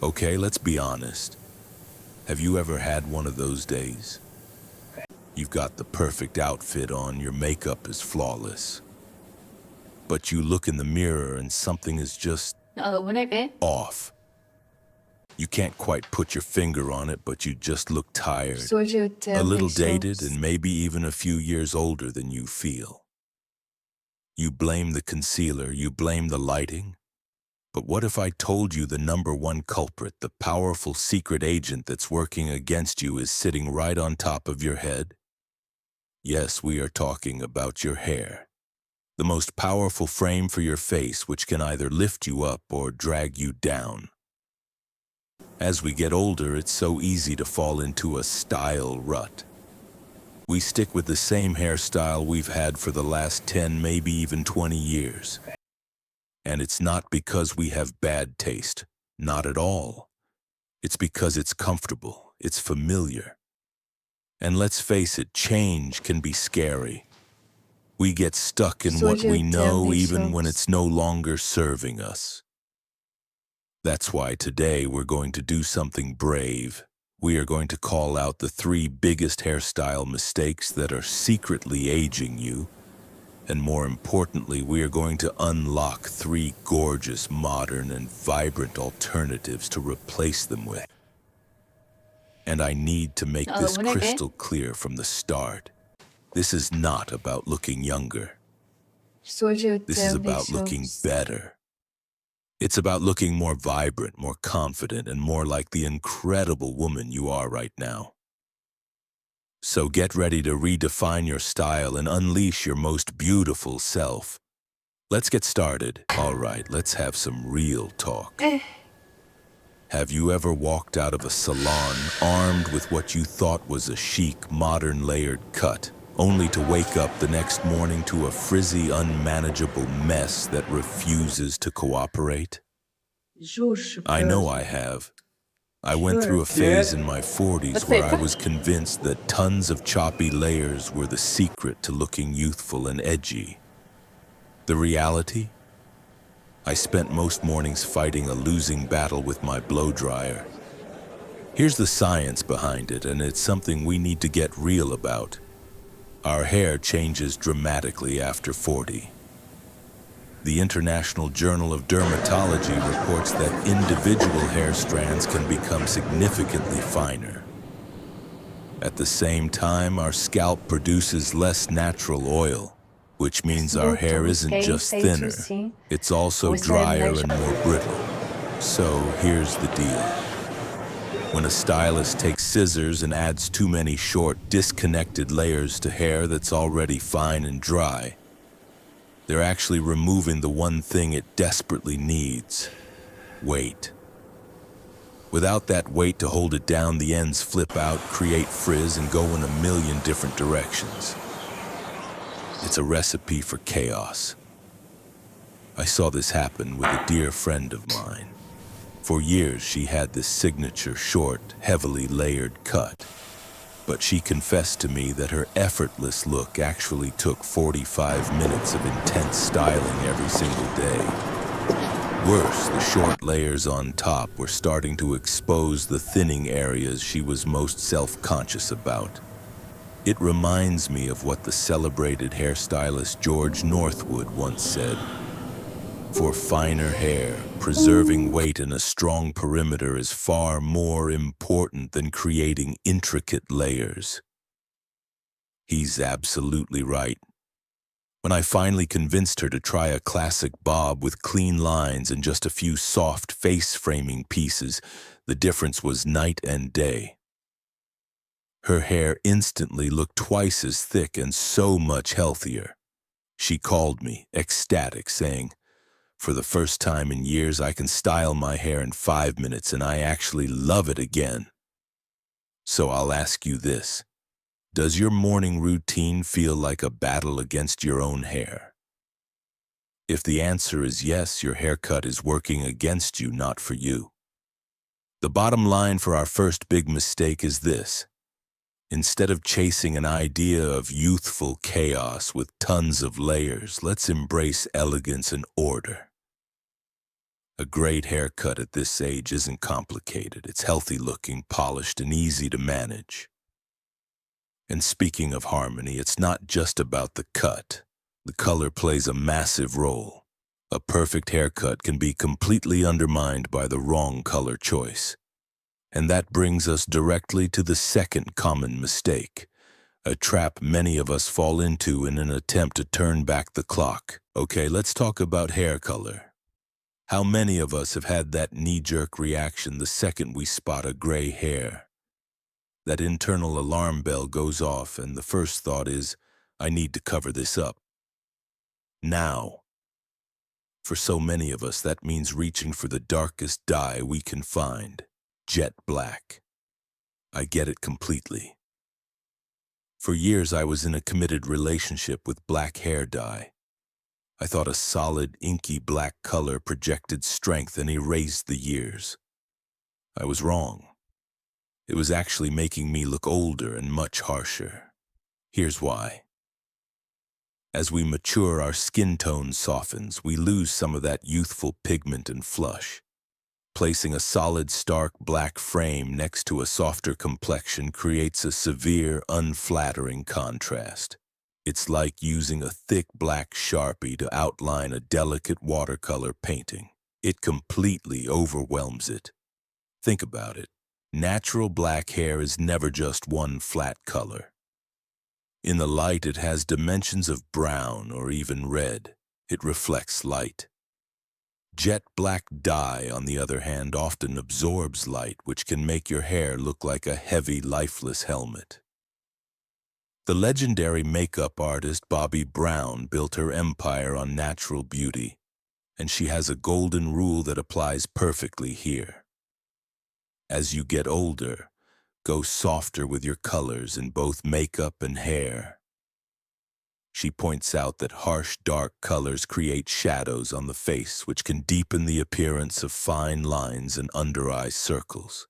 Okay, let's be honest. Have you ever had one of those days? You've got the perfect outfit on, your makeup is flawless. But you look in the mirror and something is just 오늘 왜? off. You can't quite put your finger on it, but you just look tired, a little dated, and maybe even a few years older than you feel. You blame the concealer, you blame the lighting. But what if I told you the number one culprit, the powerful secret agent that's working against you, is sitting right on top of your head? Yes, we are talking about your hair. The most powerful frame for your face, which can either lift you up or drag you down. As we get older, it's so easy to fall into a style rut. We stick with the same hairstyle we've had for the last 10, maybe even 20 years. And it's not because we have bad taste. Not at all. It's because it's comfortable, it's familiar. And let's face it, change can be scary. We get stuck in what we know even when it's no longer serving us. That's why today we're going to do something brave. We are going to call out the 3 biggest hairstyle mistakes that are secretly aging you. And more importantly, we are going to unlock 3 gorgeous, modern, and vibrant alternatives to replace them with. And I need to make this 오늘 왜? crystal clear from the start. This is not about looking younger. This is about looking better. It's about looking more vibrant, more confident, and more like the incredible woman you are right now. So get ready to redefine your style and unleash your most beautiful self. Let's get started. All right, let's have some real talk. Have you ever walked out of a salon armed with what you thought was a chic, modern layered cut, only to wake up the next morning to a frizzy, unmanageable mess that refuses to cooperate? I know I have. I went through a phase in my 40s where I was convinced that tons of choppy layers were the secret to looking youthful and edgy. The reality? I spent most mornings fighting a losing battle with my blow dryer. Here's the science behind it, and it's something we need to get real about. Our hair changes dramatically after 40. The International Journal of Dermatology reports that individual hair strands can become significantly finer. At the same time, our scalp produces less natural oil, which means our hair isn't just thinner, it's also drier and more brittle. So here's the deal. When a stylist takes scissors and adds too many short, disconnected layers to hair that's already fine and dry, they're actually removing the one thing it desperately needs: weight. Without that weight to hold it down, the ends flip out, create frizz, and go in a million different directions. It's a recipe for chaos. I saw this happen with a dear friend of mine. For years, she had this signature short, heavily layered cut. But she confessed to me that her effortless look actually took 45 minutes of intense styling every single day. Worse, the short layers on top were starting to expose the thinning areas she was most self-conscious about. It reminds me of what the celebrated hairstylist George Northwood once said: "For finer hair, preserving weight and a strong perimeter is far more important than creating intricate layers." He's absolutely right. When I finally convinced her to try a classic bob with clean lines and just a few soft face-framing pieces, the difference was night and day. Her hair instantly looked twice as thick and so much healthier. She called me, ecstatic, saying, "For the first time in years, I can style my hair in 5 minutes and I actually love it again." So I'll ask you this. Does your morning routine feel like a battle against your own hair? If the answer is yes, your haircut is working against you, not for you. The bottom line for our first big mistake is this. Instead of chasing an idea of youthful chaos with tons of layers, let's embrace elegance and order. A great haircut at this age isn't complicated. It's healthy looking, polished, and easy to manage. And speaking of harmony, it's not just about the cut. The color plays a massive role. A perfect haircut can be completely undermined by the wrong color choice. And that brings us directly to the second common mistake, a trap many of us fall into in an attempt to turn back the clock. Okay, let's talk about hair color. How many of us have had that knee-jerk reaction the second we spot a gray hair? That internal alarm bell goes off and the first thought is, I need to cover this up. Now. For so many of us, that means reaching for the darkest dye we can find, jet black. I get it completely. For years, I was in a committed relationship with black hair dye. I thought a solid, inky black color projected strength and erased the years. I was wrong. It was actually making me look older and much harsher. Here's why. As we mature, our skin tone softens. We lose some of that youthful pigment and flush. Placing a solid, stark black frame next to a softer complexion creates a severe, unflattering contrast. It's like using a thick black Sharpie to outline a delicate watercolor painting. It completely overwhelms it. Think about it. Natural black hair is never just one flat color. In the light, it has dimensions of brown or even red. It reflects light. Jet black dye, on the other hand, often absorbs light, which can make your hair look like a heavy, lifeless helmet. The legendary makeup artist Bobbi Brown built her empire on natural beauty, and she has a golden rule that applies perfectly here. As you get older, go softer with your colors in both makeup and hair. She points out that harsh, dark colors create shadows on the face, which can deepen the appearance of fine lines and under-eye circles.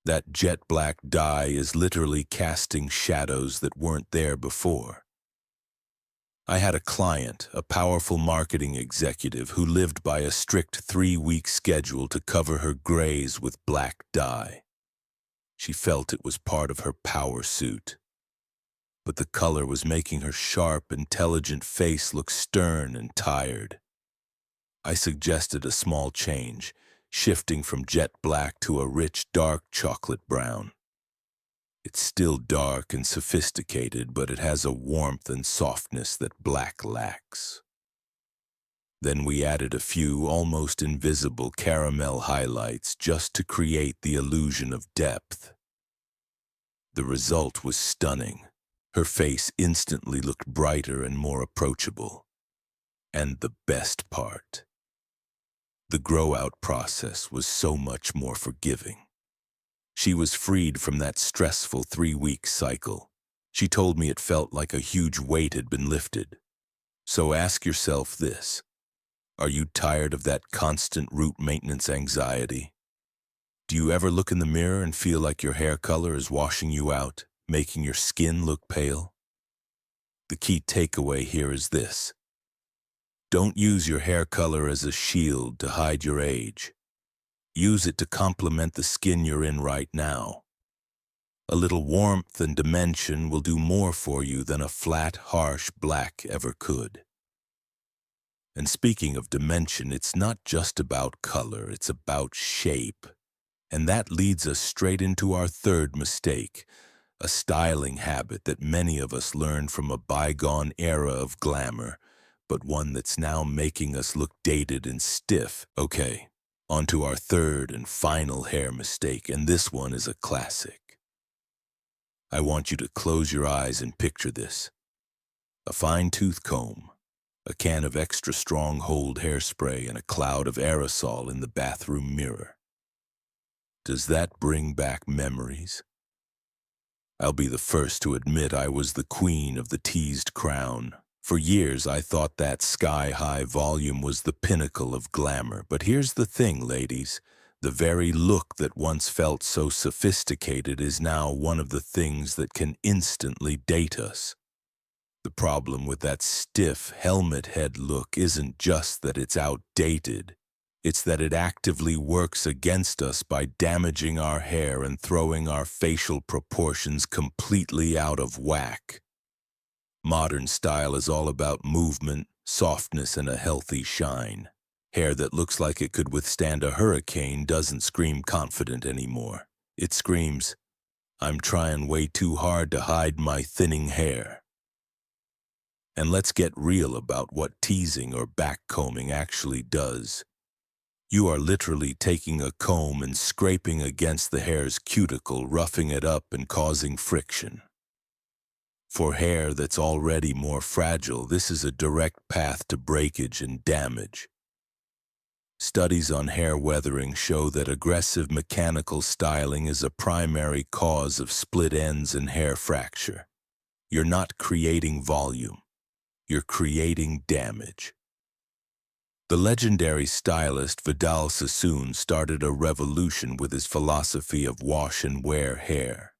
That jet black dye is literally casting shadows that weren't there before. I had a client, a powerful marketing executive, who lived by a strict 3-week schedule to cover her grays with black dye. She felt it was part of her power suit. But the color was making her sharp, intelligent face look stern and tired. I suggested a small change, shifting from jet black to a rich, dark chocolate brown. It's still dark and sophisticated, but it has a warmth and softness that black lacks. Then we added a few almost invisible caramel highlights just to create the illusion of depth. The result was stunning. Her face instantly looked brighter and more approachable. And the best part, the grow-out process was so much more forgiving. She was freed from that stressful 3-week cycle. She told me it felt like a huge weight had been lifted. So ask yourself this: are you tired of that constant root maintenance anxiety? Do you ever look in the mirror and feel like your hair color is washing you out, making your skin look pale? The key takeaway here is this: don't use your hair color as a shield to hide your age. Use it to complement the skin you're in right now. A little warmth and dimension will do more for you than a flat, harsh black ever could. And speaking of dimension, it's not just about color, it's about shape. And that leads us straight into our third mistake, a styling habit that many of us learned from a bygone era of glamour, but one that's now making us look dated and stiff. Okay, on to our third and final hair mistake, and this one is a classic. I want you to close your eyes and picture this: a fine tooth comb, a can of extra strong hold hairspray, and a cloud of aerosol in the bathroom mirror. Does that bring back memories? I'll be the first to admit I was the queen of the teased crown. For years, I thought that sky-high volume was the pinnacle of glamour. But here's the thing, ladies. The very look that once felt so sophisticated is now one of the things that can instantly date us. The problem with that stiff helmet head look isn't just that it's outdated. It's that it actively works against us by damaging our hair and throwing our facial proportions completely out of whack. Modern style is all about movement, softness, and a healthy shine. Hair that looks like it could withstand a hurricane doesn't scream confident anymore. It screams, "I'm trying way too hard to hide my thinning hair." And let's get real about what teasing or backcombing actually does. You are literally taking a comb and scraping against the hair's cuticle, roughing it up and causing friction. For hair that's already more fragile, this is a direct path to breakage and damage. Studies on hair weathering show that aggressive mechanical styling is a primary cause of split ends and hair fracture. You're not creating volume. You're creating damage. The legendary stylist Vidal Sassoon started a revolution with his philosophy of wash and wear hair.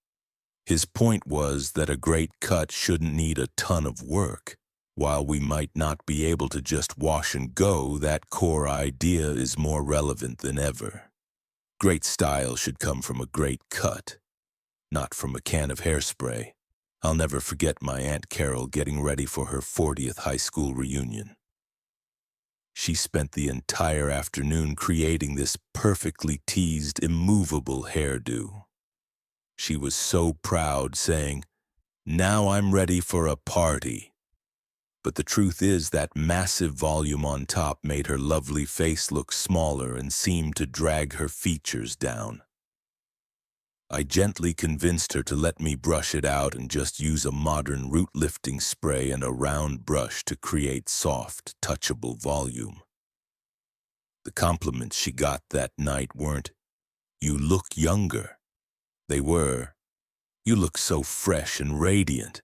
His point was that a great cut shouldn't need a ton of work. While we might not be able to just wash and go, that core idea is more relevant than ever. Great style should come from a great cut, not from a can of hairspray. I'll never forget my Aunt Carol getting ready for her 40th high school reunion. She spent the entire afternoon creating this perfectly teased, immovable hairdo. She was so proud, saying, "Now I'm ready for a party." But the truth is that massive volume on top made her lovely face look smaller and seemed to drag her features down. I gently convinced her to let me brush it out and just use a modern root-lifting spray and a round brush to create soft, touchable volume. The compliments she got that night weren't, "You look younger." They were, "You look so fresh and radiant,"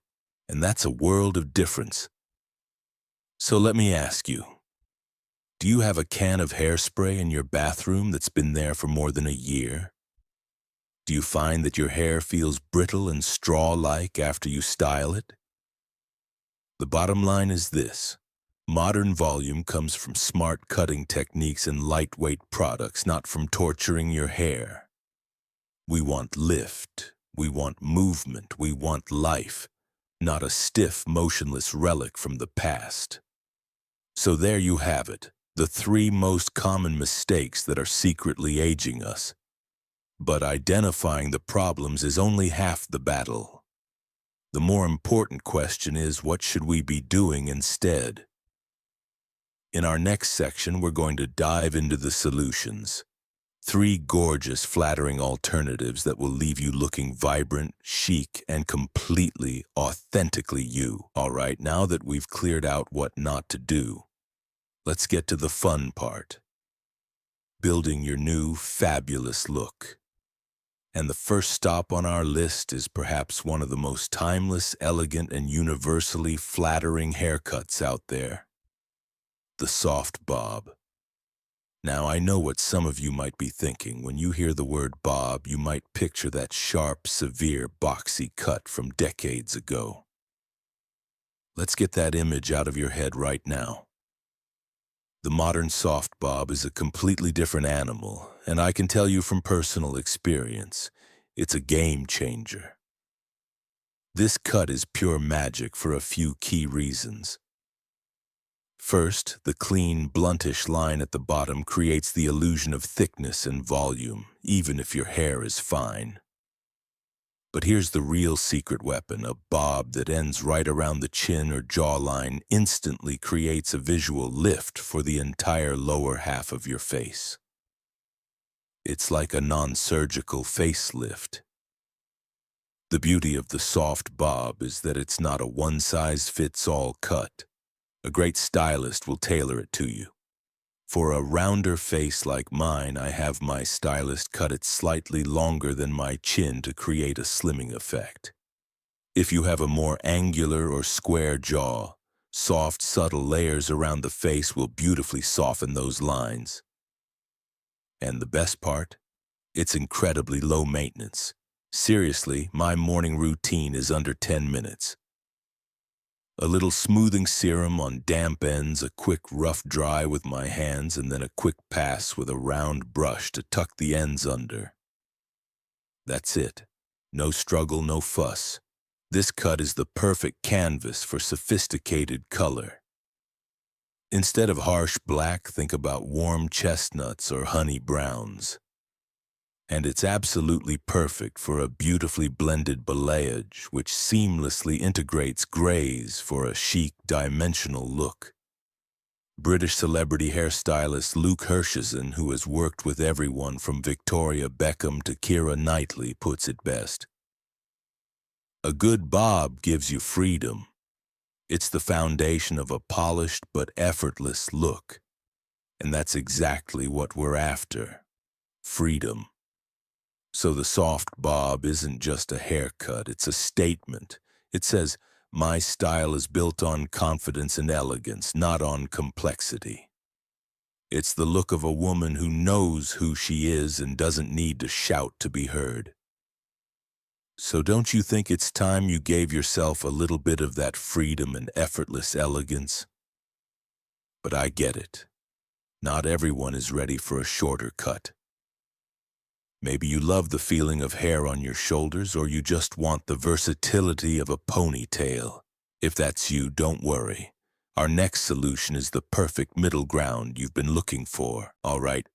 and that's a world of difference. So let me ask you, do you have a can of hairspray in your bathroom that's been there for more than a year? Do you find that your hair feels brittle and straw-like after you style it? The bottom line is this: modern volume comes from smart cutting techniques and lightweight products, not from torturing your hair. We want lift, we want movement, we want life, not a stiff, motionless relic from the past. So there you have it, the 3 most common mistakes that are secretly aging us. But identifying the problems is only half the battle. The more important question is, what should we be doing instead? In our next section, we're going to dive into the solutions. 3 gorgeous, flattering alternatives that will leave you looking vibrant, chic, and completely, authentically you. All right, now that we've cleared out what not to do, let's get to the fun part: building your new, fabulous look. And the first stop on our list is perhaps one of the most timeless, elegant, and universally flattering haircuts out there: the soft bob. Now, I know what some of you might be thinking. When you hear the word bob, you might picture that sharp, severe, boxy cut from decades ago. Let's get that image out of your head right now. The modern soft bob is a completely different animal, and I can tell you from personal experience, it's a game changer. This cut is pure magic for a few key reasons. First, the clean, bluntish line at the bottom creates the illusion of thickness and volume, even if your hair is fine. But here's the real secret weapon: a bob that ends right around the chin or jawline instantly creates a visual lift for the entire lower half of your face. It's like a non-surgical facelift. The beauty of the soft bob is that it's not a one-size-fits-all cut. A great stylist will tailor it to you. For a rounder face like mine, I have my stylist cut it slightly longer than my chin to create a slimming effect. If you have a more angular or square jaw, soft, subtle layers around the face will beautifully soften those lines. And the best part? It's incredibly low maintenance. Seriously, my morning routine is under 10 minutes. A little smoothing serum on damp ends, a quick rough dry with my hands, and then a quick pass with a round brush to tuck the ends under. That's it. No struggle, no fuss. This cut is the perfect canvas for sophisticated color. Instead of harsh black, think about warm chestnuts or honey browns. And it's absolutely perfect for a beautifully blended balayage, which seamlessly integrates grays for a chic, dimensional look. British celebrity hairstylist Luke Hershison, who has worked with everyone from Victoria Beckham to Keira Knightley, puts it best. A good bob gives you freedom. It's the foundation of a polished but effortless look. And that's exactly what we're after. Freedom. So the soft bob isn't just a haircut, it's a statement. It says, my style is built on confidence and elegance, not on complexity. It's the look of a woman who knows who she is and doesn't need to shout to be heard. So don't you think it's time you gave yourself a little bit of that freedom and effortless elegance? But I get it. Not everyone is ready for a shorter cut. Maybe you love the feeling of hair on your shoulders, or you just want the versatility of a ponytail. If that's you, don't worry. Our next solution is the perfect middle ground you've been looking for, all right?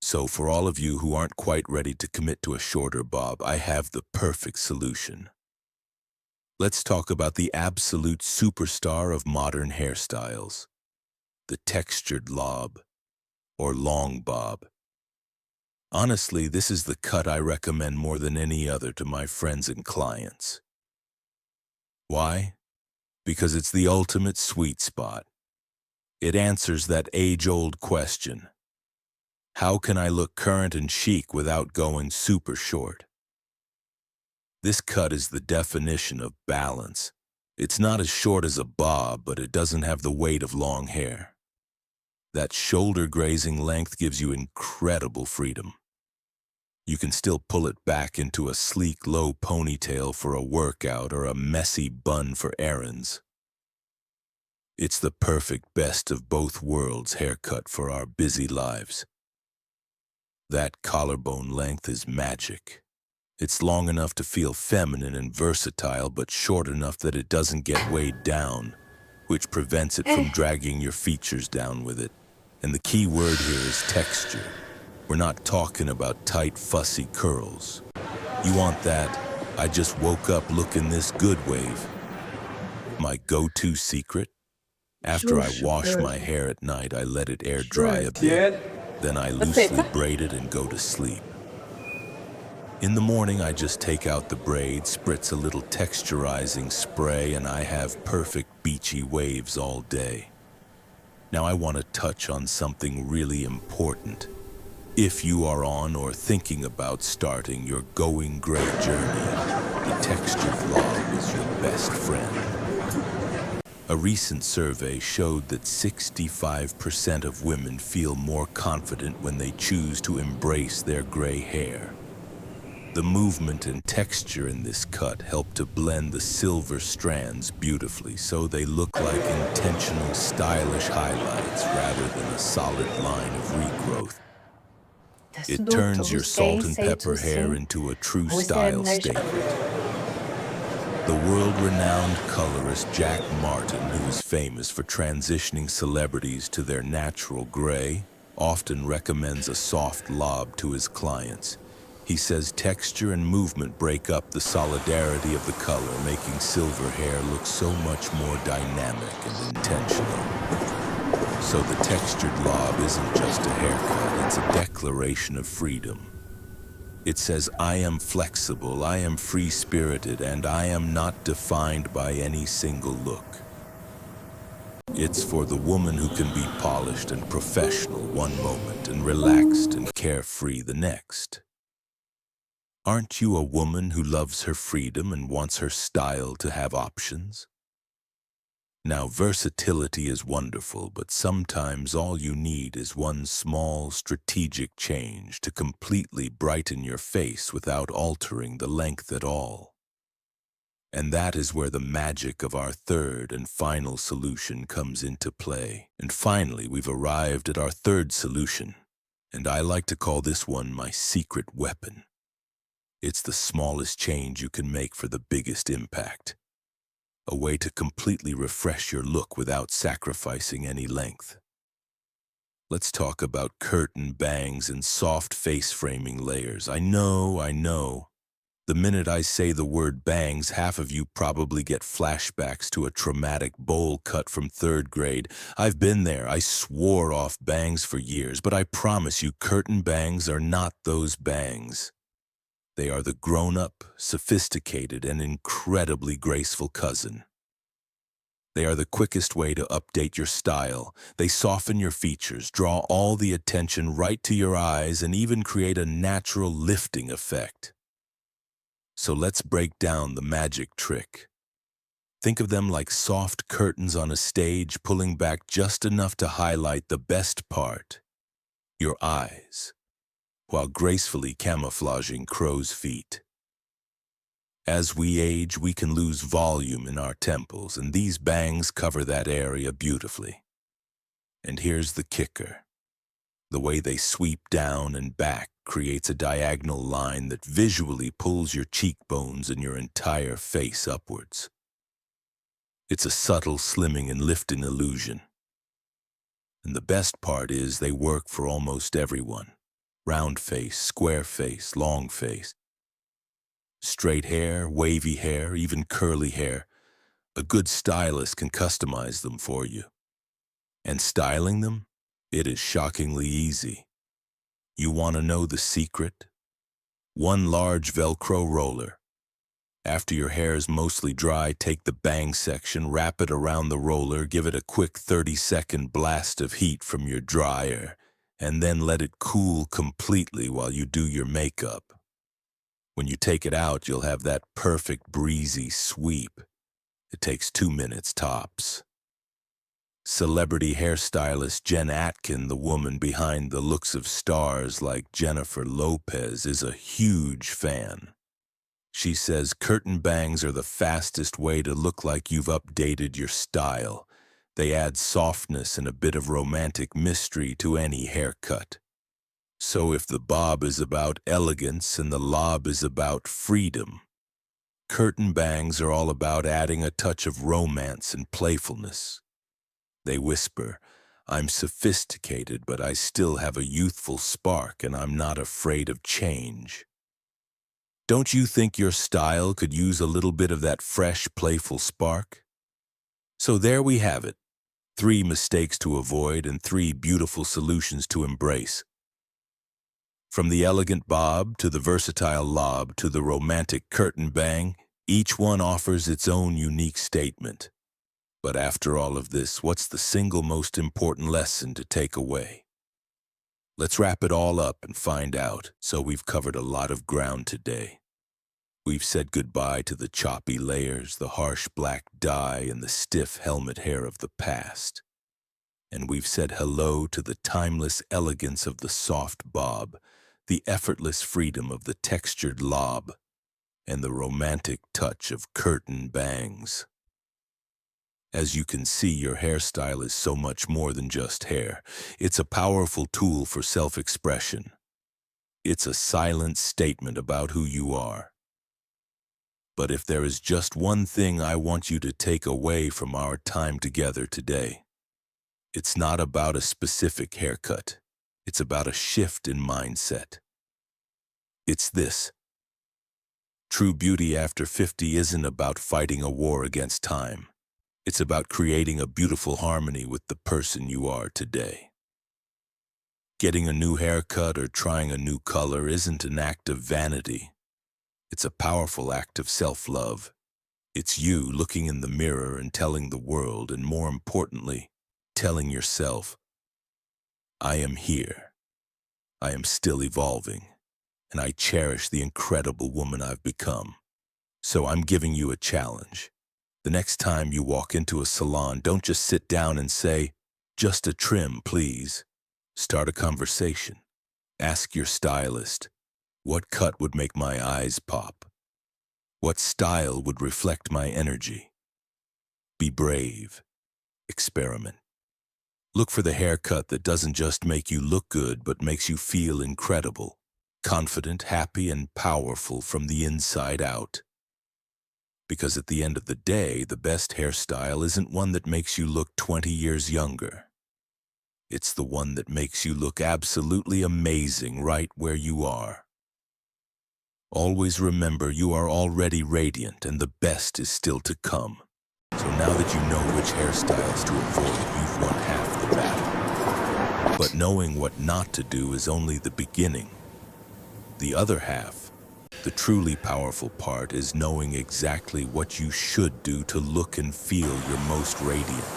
So for all of you who aren't quite ready to commit to a shorter bob, I have the perfect solution. Let's talk about the absolute superstar of modern hairstyles, the textured lob, or long bob. Honestly, this is the cut I recommend more than any other to my friends and clients. Why? Because it's the ultimate sweet spot. It answers that age-old question. How can I look current and chic without going super short? This cut is the definition of balance. It's not as short as a bob, but it doesn't have the weight of long hair. That shoulder-grazing length gives you incredible freedom. You can still pull it back into a sleek, low ponytail for a workout or a messy bun for errands. It's the perfect best of both worlds haircut for our busy lives. That collarbone length is magic. It's long enough to feel feminine and versatile, but short enough that it doesn't get weighed down, which prevents it from dragging your features down with it. And the key word here is texture. We're not talking about tight, fussy curls. You want that, I just woke up looking this good wave. My go-to secret? After I wash my hair at night, I let it air dry a bit. Then I loosely braid it and go to sleep. In the morning, I just take out the braid, spritz a little texturizing spray, and I have perfect beachy waves all day. Now I want to touch on something really important. If you are on or thinking about starting your going gray journey, the textured lob is your best friend. A recent survey showed that 65% of women feel more confident when they choose to embrace their gray hair. The movement and texture in this cut help to blend the silver strands beautifully, so they look like intentional, stylish highlights rather than a solid line of regrowth. It turns your salt and pepper hair into a true style statement. The world-renowned colorist Jack Martin, who is famous for transitioning celebrities to their natural gray, often recommends a soft lob to his clients. He says texture and movement break up the solidarity of the color, making silver hair look so much more dynamic and intentional. So the textured lob isn't just a haircut, it's a declaration of freedom. It says, I am flexible, I am free-spirited, and I am not defined by any single look. It's for the woman who can be polished and professional one moment and relaxed and carefree the next. Aren't you a woman who loves her freedom and wants her style to have options? Now, versatility is wonderful, but sometimes all you need is one small, strategic change to completely brighten your face without altering the length at all. And that is where the magic of our third and final solution comes into play. And finally, we've arrived at our third solution. And I like to call this one my secret weapon. It's the smallest change you can make for the biggest impact. A way to completely refresh your look without sacrificing any length. Let's talk about curtain bangs and soft face framing layers. I know. The minute I say the word bangs, half of you probably get flashbacks to a traumatic bowl cut from third grade. I've been there. I swore off bangs for years, but I promise you, curtain bangs are not those bangs. They are the grown-up, sophisticated, and incredibly graceful cousin. They are the quickest way to update your style. They soften your features, draw all the attention right to your eyes, and even create a natural lifting effect. So let's break down the magic trick. Think of them like soft curtains on a stage, pulling back just enough to highlight the best part, your eyes, while gracefully camouflaging crow's feet. As we age, we can lose volume in our temples, and these bangs cover that area beautifully. And here's the kicker. The way they sweep down and back creates a diagonal line that visually pulls your cheekbones and your entire face upwards. It's a subtle slimming and lifting illusion. And the best part is they work for almost everyone. Round face, square face, long face. Straight hair, wavy hair, even curly hair. A good stylist can customize them for you. And styling them? It is shockingly easy. You want to know the secret? One large Velcro roller. After your hair is mostly dry, take the bang section, wrap it around the roller, give it a quick 30-second blast of heat from your dryer, and then let it cool completely while you do your makeup. When you take it out, you'll have that perfect breezy sweep. It takes 2 minutes tops. Celebrity hairstylist Jen Atkin, the woman behind the looks of stars like Jennifer Lopez, is a huge fan. She says curtain bangs are the fastest way to look like you've updated your style. They add softness and a bit of romantic mystery to any haircut. So if the bob is about elegance and the lob is about freedom, curtain bangs are all about adding a touch of romance and playfulness. They whisper, "I'm sophisticated, but I still have a youthful spark and I'm not afraid of change." Don't you think your style could use a little bit of that fresh, playful spark? So there we have it. 3 mistakes to avoid and 3 beautiful solutions to embrace. From the elegant bob to the versatile lob to the romantic curtain bang, each one offers its own unique statement. But after all of this, what's the single most important lesson to take away? Let's wrap it all up and find out. So we've covered a lot of ground today. We've said goodbye to the choppy layers, the harsh black dye, and the stiff helmet hair of the past. And we've said hello to the timeless elegance of the soft bob, the effortless freedom of the textured lob, and the romantic touch of curtain bangs. As you can see, your hairstyle is so much more than just hair. It's a powerful tool for self-expression. It's a silent statement about who you are. But if there is just one thing I want you to take away from our time together today, it's not about a specific haircut. It's about a shift in mindset. It's this. True beauty after 50 isn't about fighting a war against time. It's about creating a beautiful harmony with the person you are today. Getting a new haircut or trying a new color isn't an act of vanity. It's a powerful act of self-love. It's you looking in the mirror and telling the world, and more importantly, telling yourself, I am here. I am still evolving, and I cherish the incredible woman I've become. So I'm giving you a challenge. The next time you walk into a salon, don't just sit down and say, "Just a trim, please." Start a conversation. Ask your stylist, "What cut would make my eyes pop?" What style would reflect my energy? Be brave. Experiment. Look for the haircut that doesn't just make you look good, but makes you feel incredible, confident, happy, and powerful from the inside out. Because at the end of the day, the best hairstyle isn't one that makes you look 20 years younger. It's the one that makes you look absolutely amazing right where you are. Always remember you are already radiant and the best is still to come. So now that you know which hairstyles to avoid, you've won half the battle. But knowing what not to do is only the beginning. The other half, the truly powerful part, is knowing exactly what you should do to look and feel your most radiant.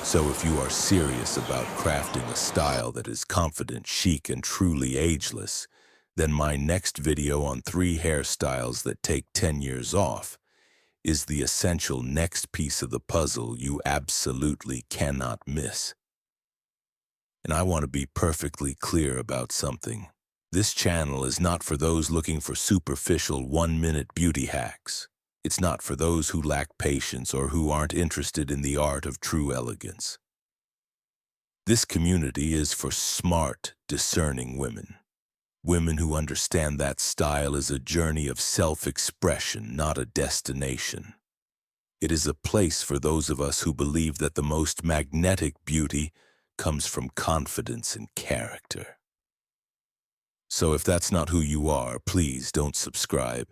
So if you are serious about crafting a style that is confident, chic, and truly ageless, then my next video on 3 hairstyles that take 10 years off is the essential next piece of the puzzle you absolutely cannot miss. And I want to be perfectly clear about something. This channel is not for those looking for superficial 1-minute beauty hacks. It's not for those who lack patience or who aren't interested in the art of true elegance. This community is for smart, discerning women. Women who understand that style is a journey of self-expression, not a destination. It is a place for those of us who believe that the most magnetic beauty comes from confidence and character. So if that's not who you are, please don't subscribe.